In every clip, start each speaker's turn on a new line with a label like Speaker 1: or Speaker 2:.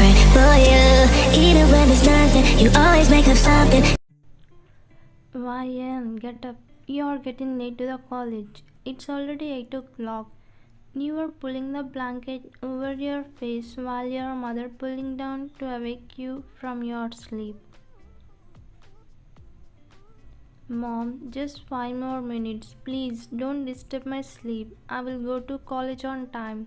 Speaker 1: different for you. Even when there's nothing, you always make up something.
Speaker 2: Ryan, get up. You're getting late to the college. It's already 8 o'clock. You were pulling the blanket over your face while your mother pulling down to awake you from your sleep. Mom, just 5 more minutes. Please don't disturb my sleep. I will go to college on time.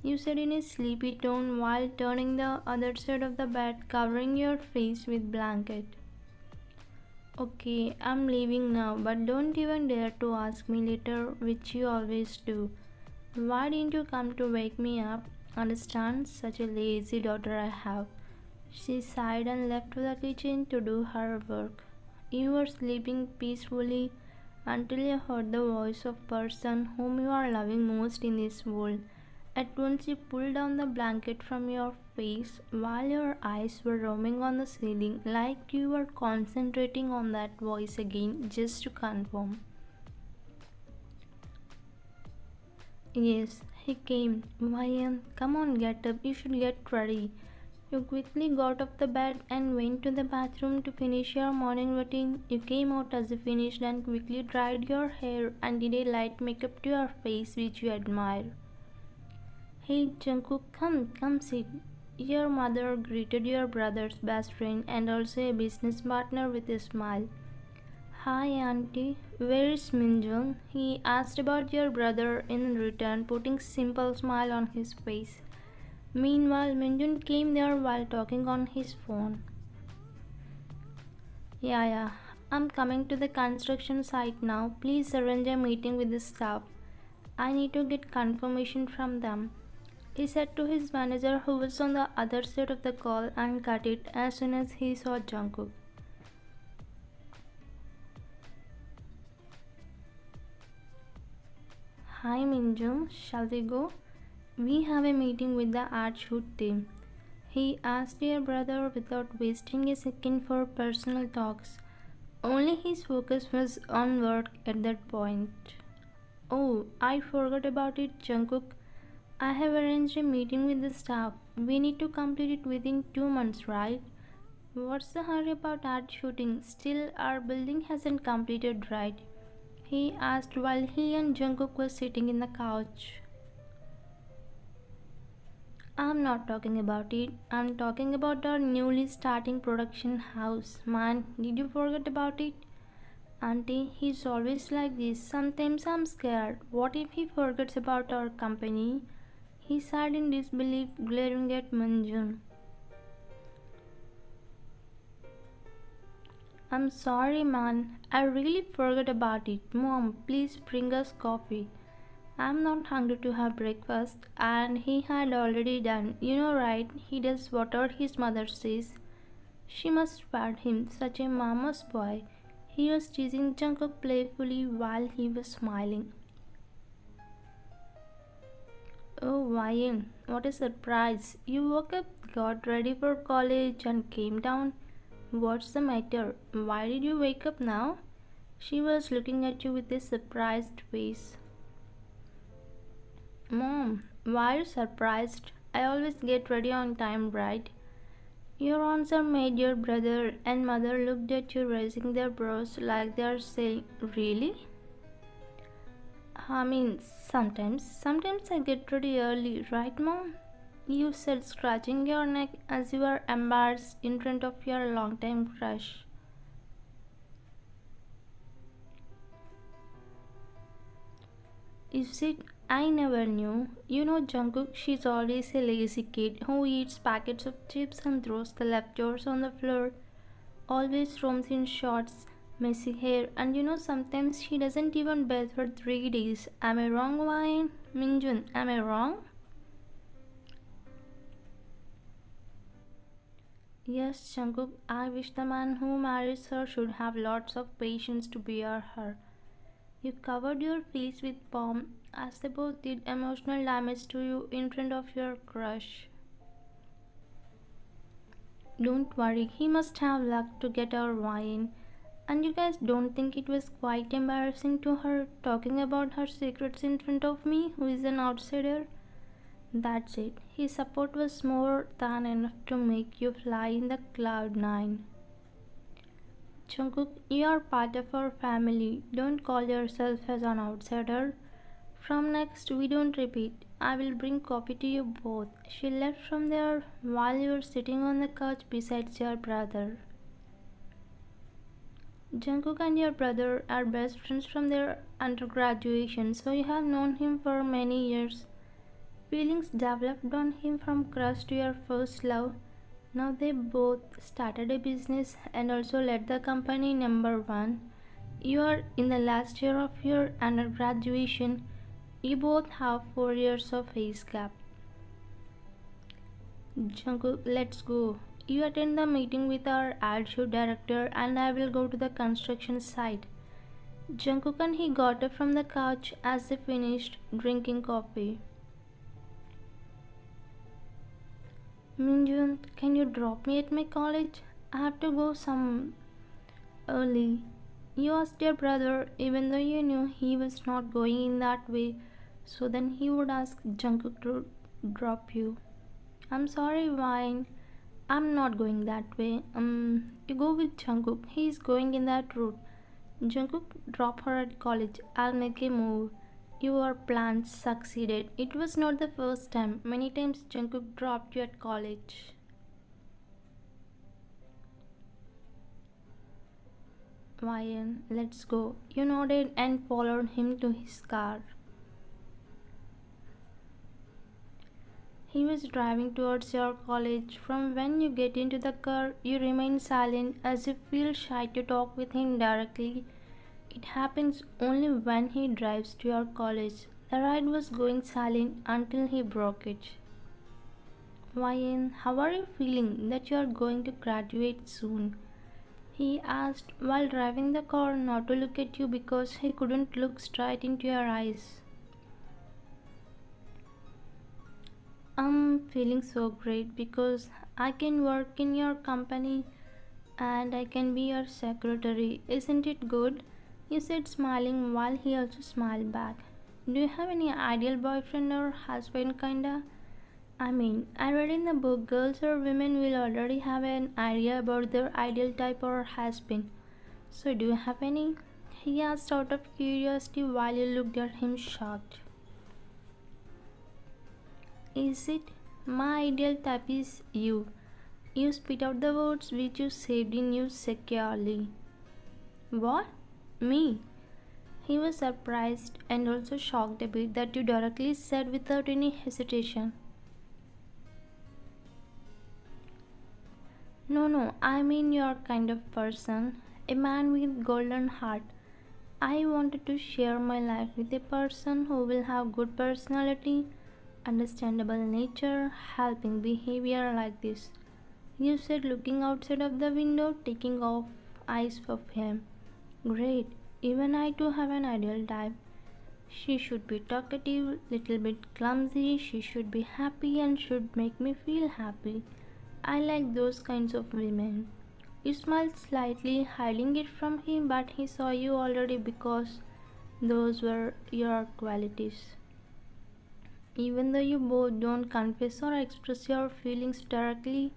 Speaker 2: You said in a sleepy tone while turning the other side of the bed, covering your face with blanket. Okay, I'm leaving now, but don't even dare to ask me later, which you always do. Why didn't you come to wake me up? Understand? Such a lazy daughter I have. She sighed and left to the kitchen to do her work. You were sleeping peacefully until you heard the voice of person whom you are loving most in this world. At once you pulled down the blanket from your face while your eyes were roaming on the ceiling like you were concentrating on that voice again just to confirm. Yes, he came. Ryan, come on, get up. You should get ready. You quickly got off the bed and went to the bathroom to finish your morning routine. You came out as you finished and quickly dried your hair and did a light makeup to your face, which you admire. Hey Jungkook, come sit. Your mother greeted your brother's best friend and also a business partner with a smile. Hi auntie, where is Minjung? He asked about your brother in return, putting simple smile on his face. Meanwhile, Minjun came there while talking on his phone. Yeah, I'm coming to the construction site now. Please arrange a meeting with the staff. I need to get confirmation from them. He said to his manager who was on the other side of the call and cut it as soon as he saw Jungkook. Hi Minjung, shall we go? We have a meeting with the art shoot team. He asked your brother without wasting a second for personal talks. Only his focus was on work at that point. Oh, I forgot about it, Jungkook. I have arranged a meeting with the staff. We need to complete it within 2 months, right? What's the hurry about art shooting? Still, our building hasn't completed, right? He asked while he and Jungkook were sitting in the couch. I'm not talking about it. I'm talking about our newly starting production house. Man, did you forget about it? Auntie, he's always like this. Sometimes I'm scared. What if he forgets about our company? He sighed in disbelief, glaring at Manjun. I'm sorry, man. I really forgot about it. Mom, please bring us coffee. I'm not hungry to have breakfast, and he had already done. You know, right? He does whatever his mother says. She must fed him, such a mama's boy. He was teasing Jungkook playfully while he was smiling. Oh, Ryan, what a surprise! You woke up, got ready for college, and came down. What's the matter? Why did you wake up now? She was looking at you with a surprised face. Mom, why are you surprised? I always get ready on time, right? Your answer made your brother and mother looked at you raising their brows like they are saying, really? I mean, sometimes I get ready early, right, Mom? You said, scratching your neck as you were embarrassed in front of your longtime crush. Is it? I never knew. You know, Jungkook, she's always a lazy kid who eats packets of chips and throws the leftovers on the floor. Always roams in shorts, messy hair, and you know, sometimes she doesn't even bathe for 3 days. Am I wrong, Wine? Minjun, am I wrong? Yes, Jungkook, I wish the man who marries her should have lots of patience to bear her. You covered your face with palm as they both did emotional damage to you in front of your crush. Don't worry, he must have luck to get our wine. And you guys don't think it was quite embarrassing to her talking about her secrets in front of me, who is an outsider? That's it. His support was more than enough to make you fly in the cloud nine. Jungkook, you are part of our family. Don't call yourself as an outsider. From next, we don't repeat. I will bring coffee to you both. She left from there while you were sitting on the couch beside your brother. Jungkook and your brother are best friends from their undergraduation, so you have known him for many years. Feelings developed on him from crush to your first love. Now they both started a business and also led the company number one. You are in the last year of your undergraduation. You both have 4 years of age gap. Jungkook, let's go. You attend the meeting with our ad show director and I will go to the construction site. Jungkook and he got up from the couch as they finished drinking coffee. Minjun, can you drop me at my college? I have to go some early. You asked your brother even though you knew he was not going in that way, so then he would ask Jungkook to drop you. I'm sorry, Vine. I'm not going that way. You go with Jungkook. He's going in that route. Jungkook, drop her at college. I'll make a move. Your plans succeeded. It was not the first time. Many times Jungkook dropped you at college. Ryan, let's go. You nodded and followed him to his car. He was driving towards your college. From when you get into the car, you remain silent as if you feel shy to talk with him directly. It happens only when he drives to your college. The ride was going silent until he broke it. Ryan, how are you feeling that you are going to graduate soon? He asked while driving the car not to look at you because he couldn't look straight into your eyes. I'm feeling so great because I can work in your company and I can be your secretary. Isn't it good? He said, smiling while he also smiled back. Do you have any ideal boyfriend or husband, kinda? I mean, I read in the book girls or women will already have an idea about their ideal type or husband. So, do you have any? He asked out of curiosity while you looked at him shocked. Is it? My ideal type is you. You spit out the words which you saved in you securely. What? Me? He was surprised and also shocked a bit that you directly said without any hesitation. No, I mean your kind of person. A man with golden heart. I wanted to share my life with a person who will have good personality, understandable nature, helping behavior like this. You said looking outside of the window, taking off eyes of him. Great. Even I too have an ideal type. She should be talkative, little bit clumsy, she should be happy and should make me feel happy. I like those kinds of women. You smiled slightly, hiding it from him, but he saw you already because those were your qualities. Even though you both don't confess or express your feelings directly,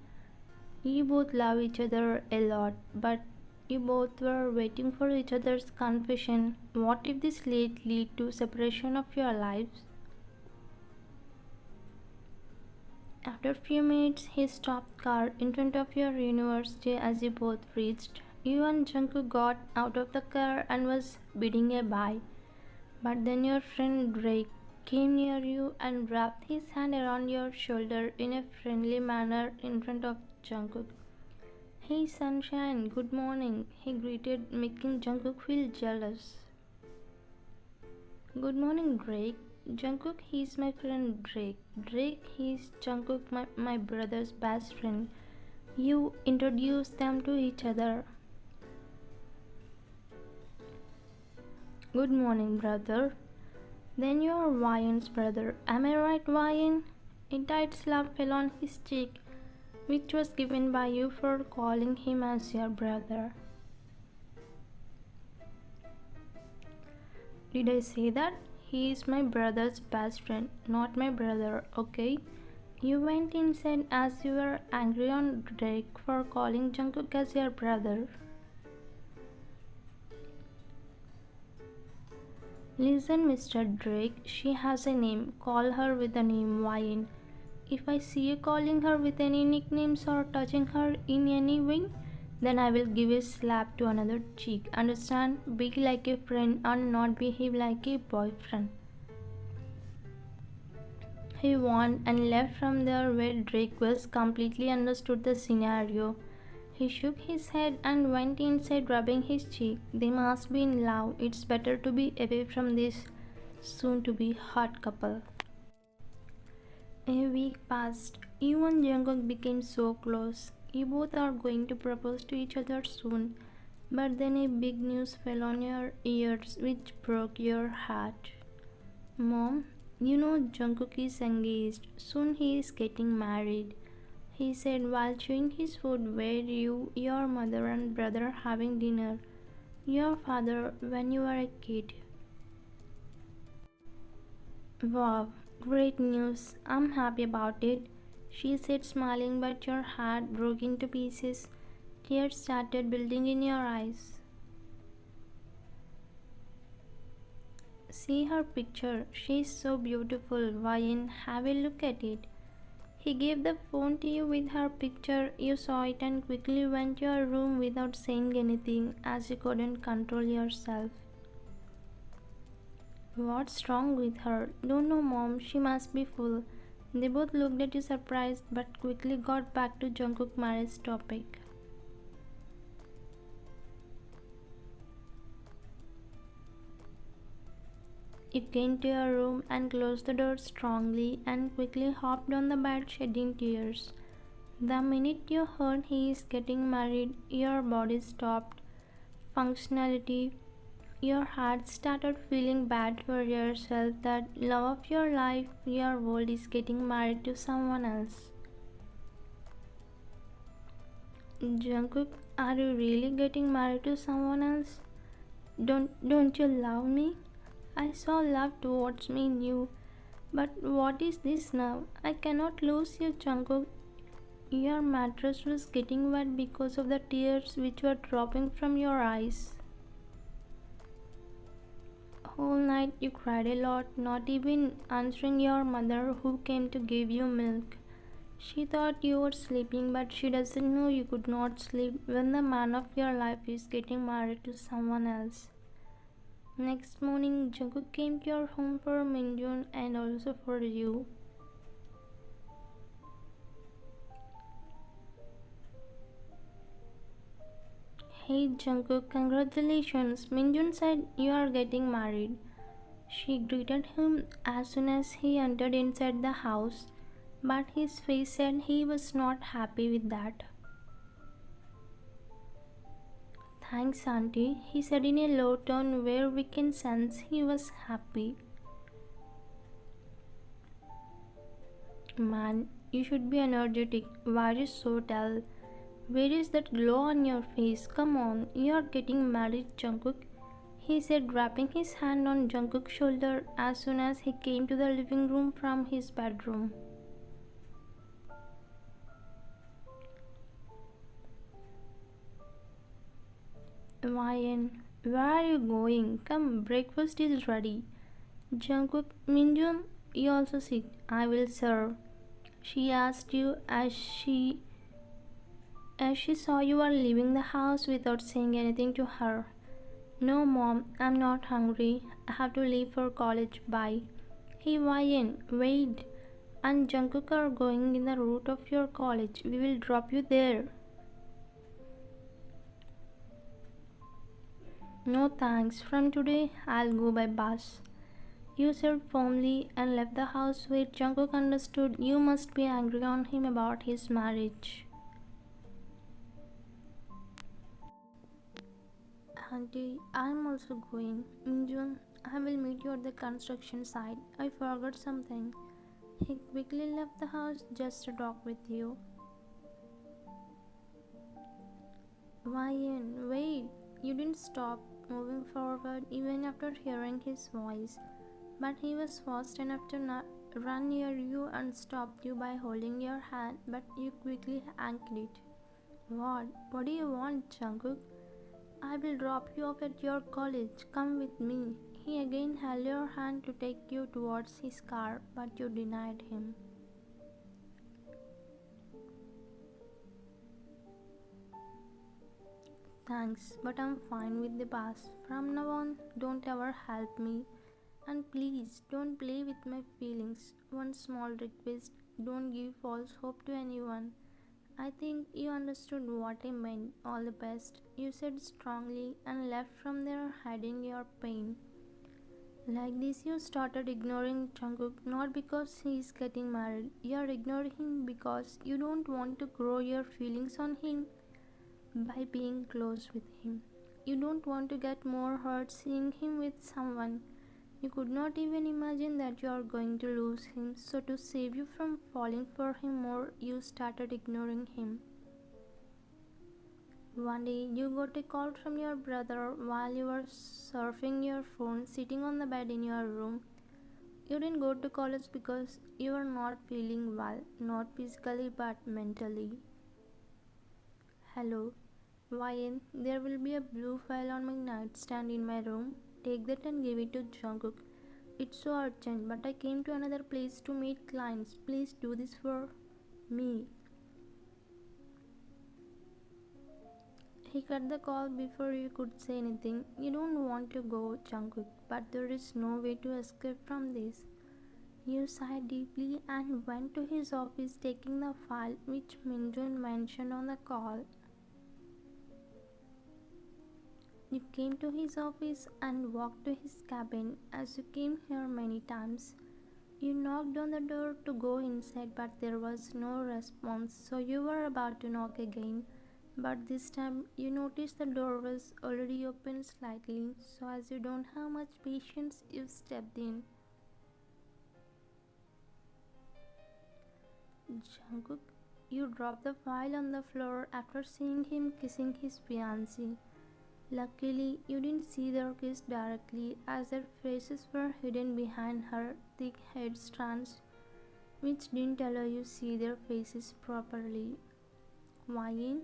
Speaker 2: you both love each other a lot, but you both were waiting for each other's confession. What if this lead to separation of your lives? After a few minutes, he stopped car in front of your university as you both reached. You and Jungkook got out of the car and was bidding a bye. But then your friend Drake came near you and wrapped his hand around your shoulder in a friendly manner in front of Jungkook. Hey sunshine, good morning, he greeted, making Jungkook feel jealous. Good morning, Drake. Jungkook, he's my friend Drake. Drake, he's Jungkook, my brother's best friend. You introduce them to each other. Good morning, brother. Then you are Ryan's brother. Am I right, Ryan? A tight slap fell on his cheek, which was given by you for calling him as your brother. Did I say that? he is my brother's best friend, not my brother, okay? You went inside as you were angry on Drake for calling Jungkook as your brother. Listen, Mr. Drake, she has a name. Call her with the name YN. If I see you calling her with any nicknames or touching her in any way, then I will give a slap to another cheek. Understand? Be like a friend and not behave like a boyfriend. He warned and left from there where Drake was completely understood the scenario. He shook his head and went inside rubbing his cheek. They must be in love. It's better to be away from this soon to be hot couple. A week passed. You and Jungkook became so close. You both are going to propose to each other soon. But then a big news fell on your ears which broke your heart. Mom, you know Jungkook is engaged. Soon he is getting married. He said while chewing his food where you, your mother and brother having dinner. Your father when you were a kid. Wow, great news. I'm happy about it. She said smiling, but your heart broke into pieces. Tears started building in your eyes. See her picture. She's so beautiful. Ryan, have a look at it. He gave the phone to you with her picture. You saw it and quickly went to your room without saying anything as you couldn't control yourself. What's wrong with her? Don't know, Mom. She must be full. They both looked at you surprised but quickly got back to Jungkook marriage topic. You came to your room and closed the door strongly and quickly hopped on the bed shedding tears. The minute you heard he is getting married, your body stopped functionality. Your heart started feeling bad for yourself that love of your life, your world is getting married to someone else. Jungkook, are you really getting married to someone else? Don't you love me? I saw love towards me in you. But what is this now? I cannot lose you, Jungkook. Your mattress was getting wet because of the tears which were dropping from your eyes. Whole night you cried a lot, not even answering your mother who came to give you milk. She thought you were sleeping, but she doesn't know you could not sleep when the man of your life is getting married to someone else. Next morning, Jungkook came to your home for Minjun and also for you. Hey Jungkook, congratulations! Minjun said you are getting married. She greeted him as soon as he entered inside the house, but his face said he was not happy with that. Thanks, Auntie, he said in a low tone where we can sense he was happy. Man, you should be energetic. Why are you so dull? Where is that glow on your face? Come on, you are getting married, Jungkook, he said, wrapping his hand on Jungkook's shoulder as soon as he came to the living room from his bedroom. Ryan, where are you going? Come, breakfast is ready. Jungkook, Minjun, you also sit. I will serve. She asked you as she saw you are leaving the house without saying anything to her. No, Mom, I'm not hungry. I have to leave for college. Bye. Hey, Ryan, wait. And Jungkook are going in the route of your college. We will drop you there. No thanks. From today, I'll go by bus. You said firmly and left the house where Jungkook understood you must be angry on him about his marriage. Auntie, I'm also going. Minjun, I will meet you at the construction site. I forgot something. He quickly left the house just to talk with you. Ryan, wait. You didn't stop moving forward even after hearing his voice. But he was fast enough to not run near you and stopped you by holding your hand, but you quickly yanked it. What? What do you want, Jungkook? I will drop you off at your college. Come with me. He again held your hand to take you towards his car, but you denied him. Thanks, but I'm fine with the past. From now on, don't ever help me. And please, don't play with my feelings. One small request, don't give false hope to anyone. I think you understood what I meant. All the best, you said strongly and left from there hiding your pain. Like this, you started ignoring Jungkook not because he is getting married. You are ignoring him because you don't want to grow your feelings on him by being close with him. You don't want to get more hurt seeing him with someone. You could not even imagine that you are going to lose him, so to save you from falling for him more, you started ignoring him. One day, you got a call from your brother while you were surfing your phone sitting on the bed in your room. You didn't go to college because you were not feeling well, not physically but mentally. Hello, Ryan, there will be a blue file on my nightstand in my room. Take that and give it to Jungkook. It's so urgent, but I came to another place to meet clients. Please do this for me. He cut the call before you could say anything. You don't want to go, Jungkook, but there is no way to escape from this. You sighed deeply and went to his office taking the file which Minjun mentioned on the call. You came to his office and walked to his cabin as you came here many times. You knocked on the door to go inside, but there was no response, so you were about to knock again. But this time you noticed the door was already open slightly, so as you don't have much patience, you stepped in. Jungkook, you dropped the file on the floor after seeing him kissing his fiancée. Luckily, you didn't see their kiss directly as their faces were hidden behind her thick hair strands, which didn't allow you to see their faces properly. Whying?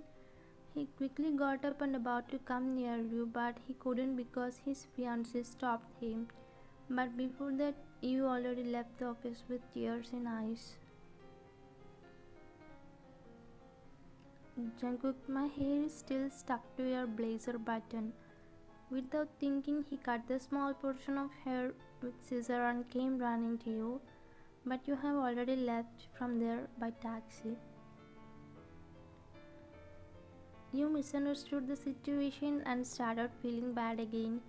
Speaker 2: He quickly got up and about to come near you, but he couldn't because his fiancée stopped him. But before that, you already left the office with tears in eyes. Jungkook, my hair is still stuck to your blazer button. Without thinking, he cut the small portion of hair with scissor and came running to you, but you have already left from there by taxi. You misunderstood the situation and started feeling bad again.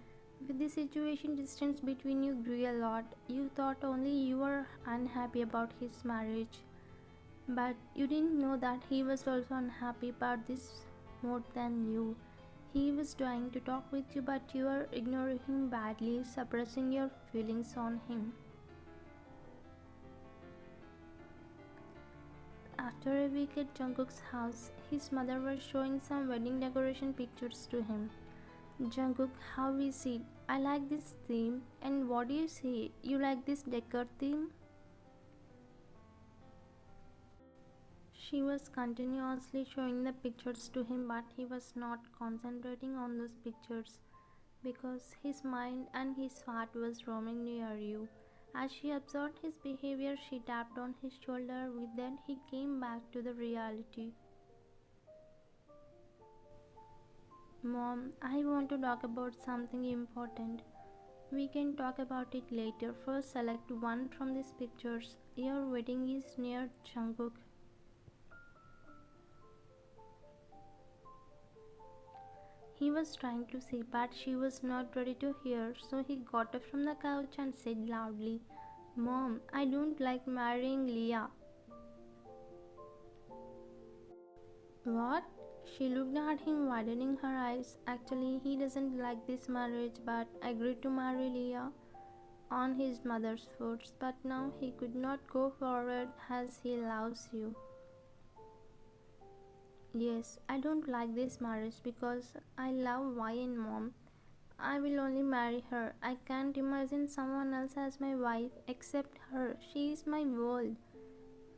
Speaker 2: With the situation, distance between you grew a lot. You thought only you were unhappy about his marriage, but you didn't know that he was also unhappy about this more than you. He was trying to talk with you, but you were ignoring him badly, suppressing your feelings on him. After a week at Jungkook's house, his mother was showing some wedding decoration pictures to him. Jungkook, how is it? I like this theme. And what do you say? You like this decor theme? She was continuously showing the pictures to him, but he was not concentrating on those pictures because his mind and his heart was roaming near you. As she observed his behavior, she tapped on his shoulder. With that, he came back to the reality. Mom, I want to talk about something important. We can talk about it later. First, select one from these pictures. Your wedding is near Jungkook. He was trying to say, but she was not ready to hear, so he got up from the couch and said loudly, Mom, I don't like marrying Leah. What? She looked at him, widening her eyes. Actually, he doesn't like this marriage, but agreed to marry Leah on his mother's force. But now he could not go forward as he loves you. Yes, I don't like this marriage because I love Y and Mom. I will only marry her. I can't imagine someone else as my wife except her. She is my world.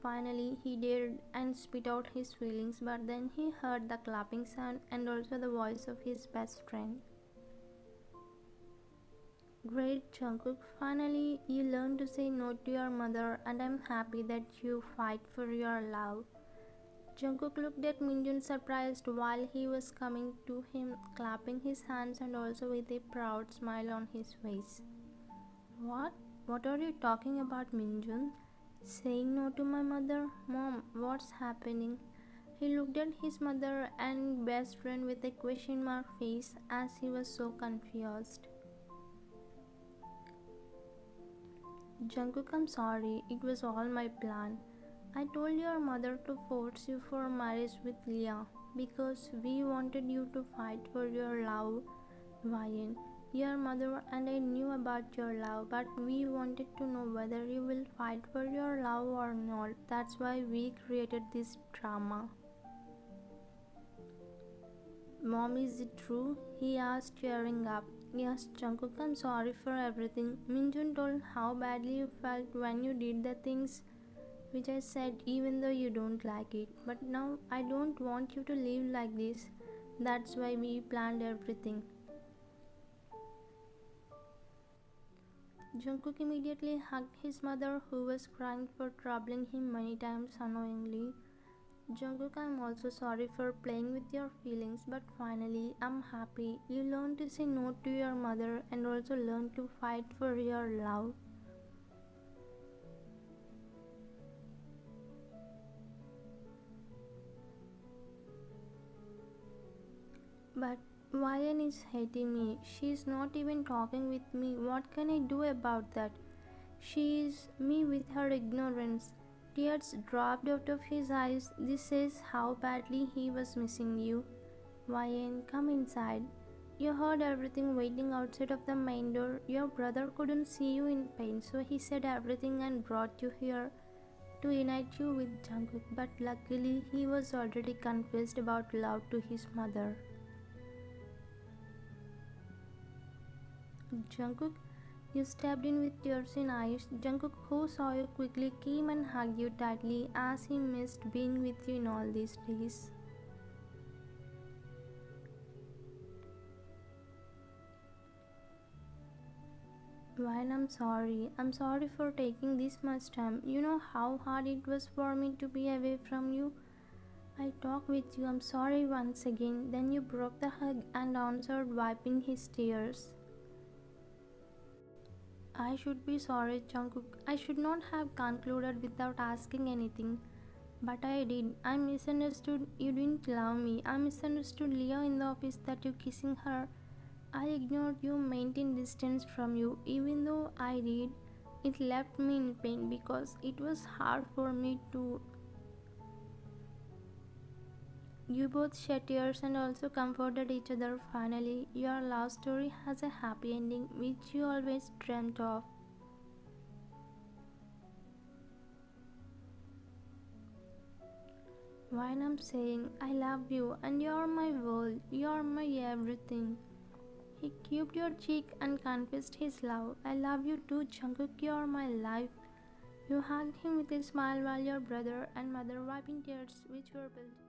Speaker 2: Finally, he dared and spit out his feelings, but then he heard the clapping sound and also the voice of his best friend. Great Jungkook, finally you learned to say no to your mother, and I'm happy that you fight for your love. Jungkook looked at Minjun surprised while he was coming to him, clapping his hands and also with a proud smile on his face. What? What are you talking about, Minjun? Saying no to my mother? Mom, what's happening? He looked at his mother and best friend with a question mark face as he was so confused. Jungkook, I'm sorry, it was all my plan. I told your mother to force you for marriage with Leah because we wanted you to fight for your love, Ryan. Your mother and I knew about your love, but we wanted to know whether you will fight for your love or not. That's why we created this drama. Mom, is it true? He asked, cheering up. Yes, Jungkook, I'm sorry for everything. Minjun told how badly you felt when you did the things which I said even though you don't like it. But now I don't want you to live like this. That's why we planned everything. Jungkook immediately hugged his mother who was crying for troubling him many times unknowingly. Jungkook, I'm also sorry for playing with your feelings, but finally I'm happy you learned to say no to your mother and also learned to fight for your love. But Ryan is hating me. She is not even talking with me. What can I do about that? She is me with her ignorance. Tears dropped out of his eyes. This says how badly he was missing you. Ryan, come inside. You heard everything waiting outside of the main door. Your brother couldn't see you in pain, so he said everything and brought you here to unite you with Jungkook. But luckily, he was already confessed about love to his mother. Jungkook, you stepped in with tears in eyes. Jungkook, who saw you quickly, came and hugged you tightly as he missed being with you in all these days. While I'm sorry. I'm sorry for taking this much time. You know how hard it was for me to be away from you? I talked with you. I'm sorry once again. Then you broke the hug and answered, wiping his tears. I should be sorry, Jungkook. I should not have concluded without asking anything. But I did. I misunderstood you didn't love me. I misunderstood Leah in the office that you kissing her. I ignored you, maintained distance from you. Even though I did, it left me in pain because it was hard for me to. You both shed tears and also comforted each other. Finally, your love story has a happy ending which you always dreamt of. When I'm saying I love you and you're my world, you're my everything. He cubed your cheek and confessed his love. I love you too, Jungkook, you're my life. You hugged him with a smile while your brother and mother wiping tears which were built.